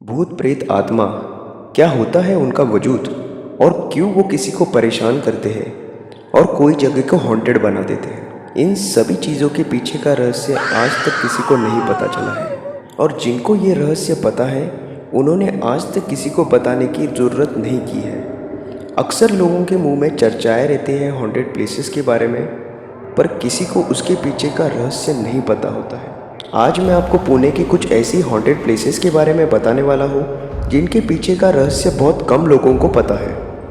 भूत प्रेत आत्मा क्या होता है उनका वजूद और क्यों वो किसी को परेशान करते हैं और कोई जगह को हॉन्टेड बना देते हैं। इन सभी चीज़ों के पीछे का रहस्य आज तक किसी को नहीं पता चला है और जिनको ये रहस्य पता है उन्होंने आज तक किसी को बताने की ज़रूरत नहीं की है। अक्सर लोगों के मुंह में चर्चाए रहते हैं हॉन्टेड प्लेसेस के बारे में, पर किसी को उसके पीछे का रहस्य नहीं पता होता है। आज मैं आपको पुणे की कुछ ऐसी हॉन्टेड प्लेसेस के बारे में बताने वाला हूँ जिनके पीछे का रहस्य बहुत कम लोगों को पता है।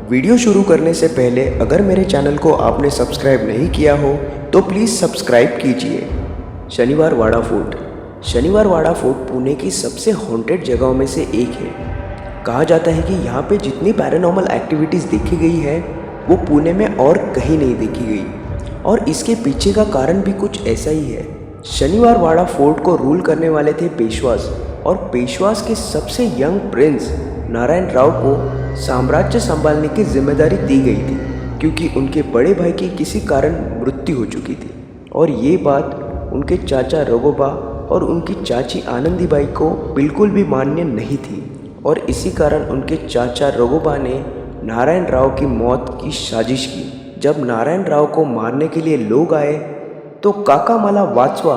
वीडियो शुरू करने से पहले अगर मेरे चैनल को आपने सब्सक्राइब नहीं किया हो तो प्लीज़ सब्सक्राइब कीजिए। शनिवार वाड़ा फोर्ट। शनिवार वाड़ा फोर्ट पुणे की सबसे हॉन्टेड जगहों में से एक है। कहा जाता है कि यहाँ पे जितनी पैरानॉर्मल एक्टिविटीज़ देखी गई है वो पुणे में और कहीं नहीं देखी गई, और इसके पीछे का कारण भी कुछ ऐसा ही है। शनिवार वाड़ा फोर्ट को रूल करने वाले थे पेशवास, और पेशवास के सबसे यंग प्रिंस नारायण राव को साम्राज्य संभालने की जिम्मेदारी दी गई थी, क्योंकि उनके बड़े भाई की किसी कारण मृत्यु हो चुकी थी और ये बात उनके चाचा रघोबा और उनकी चाची आनंदीबाई को बिल्कुल भी मान्य नहीं थी। और इसी कारण उनके चाचा रघोबा ने नारायण राव की मौत की साजिश की। जब नारायण राव को मारने के लिए लोग आए तो काका मला वाचवा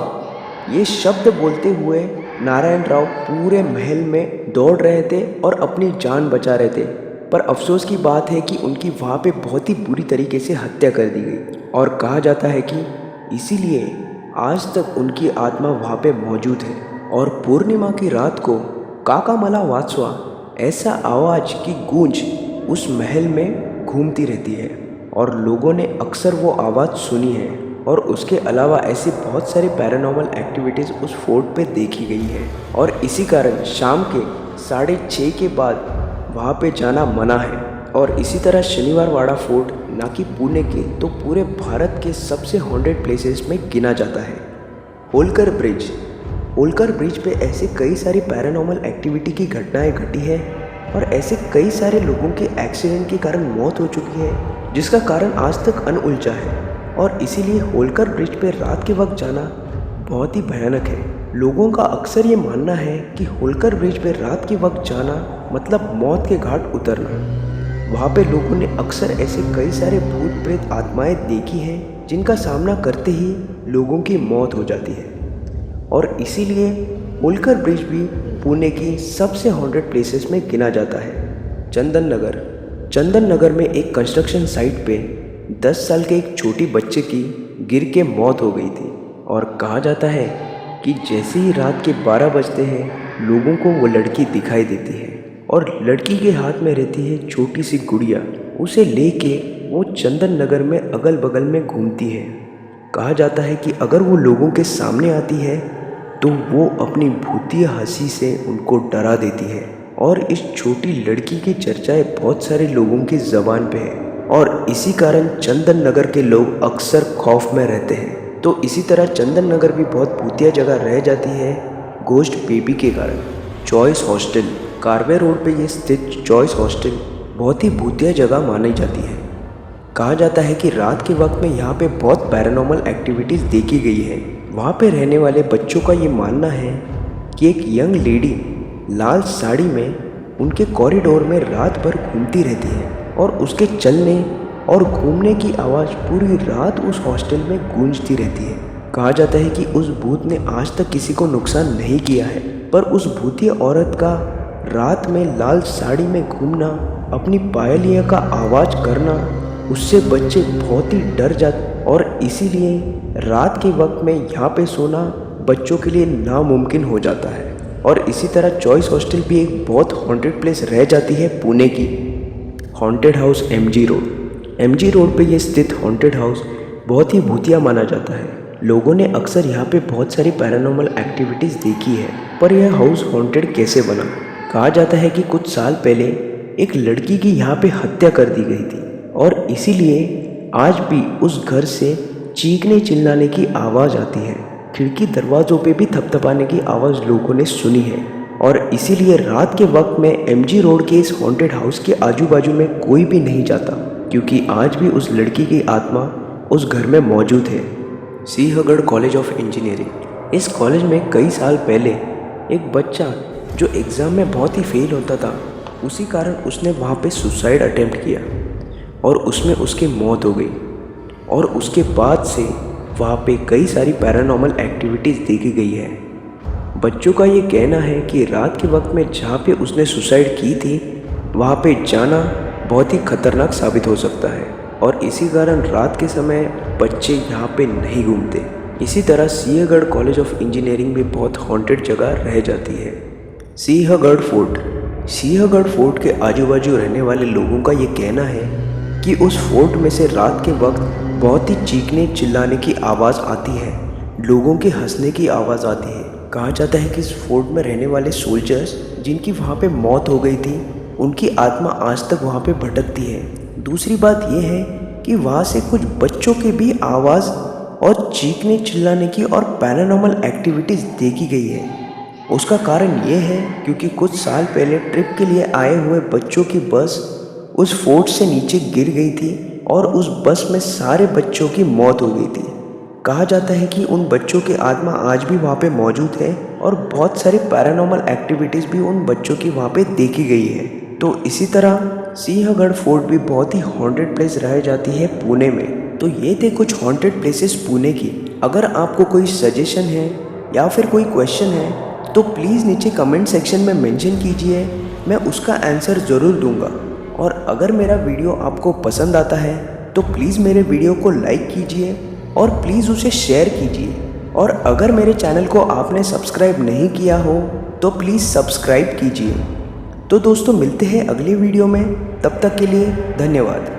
ये शब्द बोलते हुए नारायण राव पूरे महल में दौड़ रहे थे और अपनी जान बचा रहे थे। पर अफसोस की बात है कि उनकी वहाँ पे बहुत ही बुरी तरीके से हत्या कर दी गई, और कहा जाता है कि इसीलिए आज तक उनकी आत्मा वहाँ पे मौजूद है। और पूर्णिमा की रात को काका मला वाचवा ऐसा आवाज़ की गूंज उस महल में घूमती रहती है और लोगों ने अक्सर वो आवाज़ सुनी है। और उसके अलावा ऐसी बहुत सारी पैरानॉर्मल एक्टिविटीज़ उस फोर्ट पे देखी गई है, और इसी कारण शाम के 6:30 के बाद वहाँ पे जाना मना है। और इसी तरह शनिवार वाड़ा फोर्ट ना कि पुणे के तो पूरे भारत के सबसे हॉन्टेड प्लेसेस में गिना जाता है। होलकर ब्रिज। होलकर ब्रिज पे ऐसे कई सारी पैरानॉर्मल एक्टिविटी की घटनाएं घटी है और ऐसे कई सारे लोगों के एक्सीडेंट के कारण मौत हो चुकी है, जिसका कारण आज तक अनउलझा है। और इसीलिए होलकर ब्रिज पे रात के वक्त जाना बहुत ही भयानक है। लोगों का अक्सर ये मानना है कि होलकर ब्रिज पे रात के वक्त जाना मतलब मौत के घाट उतरना। वहाँ पे लोगों ने अक्सर ऐसे कई सारे भूत प्रेत आत्माएं देखी हैं जिनका सामना करते ही लोगों की मौत हो जाती है। और इसीलिए होलकर ब्रिज भी पुणे की सबसे हॉन्टेड प्लेसेस में गिना जाता है। चंदन नगर। चंदन नगर में एक कंस्ट्रक्शन साइट पे 10 साल के एक छोटी बच्चे की गिर के मौत हो गई थी, और कहा जाता है कि जैसे ही रात के 12 बजते हैं लोगों को वो लड़की दिखाई देती है, और लड़की के हाथ में रहती है छोटी सी गुड़िया। उसे लेके वो चंदन नगर में अगल बगल में घूमती है। कहा जाता है कि अगर वो लोगों के सामने आती है तो वो अपनी भूतिया हंसी से उनको डरा देती है। और इस छोटी लड़की की चर्चाएं बहुत सारे लोगों की ज़बान पे है, और इसी कारण चंदन नगर के लोग अक्सर खौफ में रहते हैं। तो इसी तरह चंदन नगर भी बहुत भूतिया जगह रह जाती है गोस्ट बेबी के कारण। Choice hostel. कारवे रोड पे ये स्थित चॉइस हॉस्टल बहुत ही भूतिया जगह मानी जाती है। कहा जाता है कि रात के वक्त में यहाँ पे बहुत पैरानॉर्मल एक्टिविटीज़ देखी गई है। वहाँ पे रहने वाले बच्चों का ये मानना है कि एक यंग लेडी लाल साड़ी में उनके कॉरिडोर में रात भर घूमती रहती है, और उसके चलने और घूमने की आवाज़ पूरी रात उस हॉस्टल में गूंजती रहती है। कहा जाता है कि उस भूत ने आज तक किसी को नुकसान नहीं किया है, पर उस भूतिया औरत का रात में लाल साड़ी में घूमना, अपनी पायलिया का आवाज़ करना, उससे बच्चे बहुत ही डर जाते, और इसीलिए रात के वक्त में यहाँ पे सोना बच्चों के लिए नामुमकिन हो जाता है। और इसी तरह चॉइस हॉस्टल भी एक बहुत हॉन्टेड प्लेस रह जाती है पुणे की। Haunted house MG road. MG road पे ये स्थित हॉन्टेड हाउस बहुत ही भूतिया माना जाता है। लोगों ने अक्सर यहाँ पे बहुत सारी पैरानॉर्मल एक्टिविटीज़ देखी है, पर यह हाउस हॉन्टेड कैसे बना? कहा जाता है कि कुछ साल पहले एक लड़की की यहाँ पे हत्या कर दी गई थी, और इसीलिए आज भी उस घर से चीखने चिल्लाने की आवाज़ आती है। खिड़की दरवाज़ों पे भी थपथपाने की आवाज़ लोगों ने सुनी है, और इसीलिए रात के वक्त में एमजी रोड के इस हॉन्टेड हाउस के आजू बाजू में कोई भी नहीं जाता, क्योंकि आज भी उस लड़की की आत्मा उस घर में मौजूद है। Sinhagad college of engineering. इस कॉलेज में कई साल पहले एक बच्चा जो एग्ज़ाम में बहुत ही फेल होता था, उसी कारण उसने वहाँ पे सुसाइड अटेम्प्ट किया और उसमें उसकी मौत हो गई। और उसके बाद से वहाँ पे कई सारी पैरानॉर्मल एक्टिविटीज़ देखी गई है। बच्चों का ये कहना है कि रात के वक्त में जहाँ पे उसने सुसाइड की थी, वहाँ पे जाना बहुत ही खतरनाक साबित हो सकता है और इसी कारण रात के समय बच्चे यहाँ पे नहीं घूमते। इसी तरह सिंहगढ़ कॉलेज ऑफ इंजीनियरिंग भी बहुत हॉन्टेड जगह रह जाती है। सिंहगढ़ फोर्ट। सिंहगढ़ फोर्ट के आजू बाजू रहने वाले लोगों का ये कहना है कि उस फोर्ट में से रात के वक्त बहुत ही चीखने चिल्लाने की आवाज़ आती है, लोगों के हंसने की आवाज़ आती है। कहा जाता है कि इस फोर्ट में रहने वाले सोल्जर्स जिनकी वहाँ पे मौत हो गई थी, उनकी आत्मा आज तक वहाँ पे भटकती है। दूसरी बात यह है कि वहाँ से कुछ बच्चों की भी आवाज़ और चीखने चिल्लाने की और पैरानॉर्मल एक्टिविटीज़ देखी गई है। उसका कारण ये है क्योंकि कुछ साल पहले ट्रिप के लिए आए हुए बच्चों की बस उस फोर्ट से नीचे गिर गई थी और उस बस में सारे बच्चों की मौत हो गई थी। कहा जाता है कि उन बच्चों की आत्मा आज भी वहाँ पे मौजूद है और बहुत सारी पैरानॉर्मल एक्टिविटीज़ भी उन बच्चों की वहाँ पे देखी गई है। तो इसी तरह सिंहगढ़ फोर्ट भी बहुत ही हॉन्टेड प्लेस रह जाती है पुणे में। तो ये थे कुछ हॉन्टेड प्लेसेस पुणे की। अगर आपको कोई सजेशन है या फिर कोई क्वेश्चन है तो प्लीज़ नीचे कमेंट सेक्शन में मेंशन कीजिए, मैं उसका आंसर ज़रूर दूंगा। और अगर मेरा वीडियो आपको पसंद आता है तो प्लीज़ मेरे वीडियो को लाइक कीजिए और प्लीज़ उसे शेयर कीजिए। और अगर मेरे चैनल को आपने सब्सक्राइब नहीं किया हो तो प्लीज़ सब्सक्राइब कीजिए। तो दोस्तों मिलते हैं अगली वीडियो में, तब तक के लिए धन्यवाद।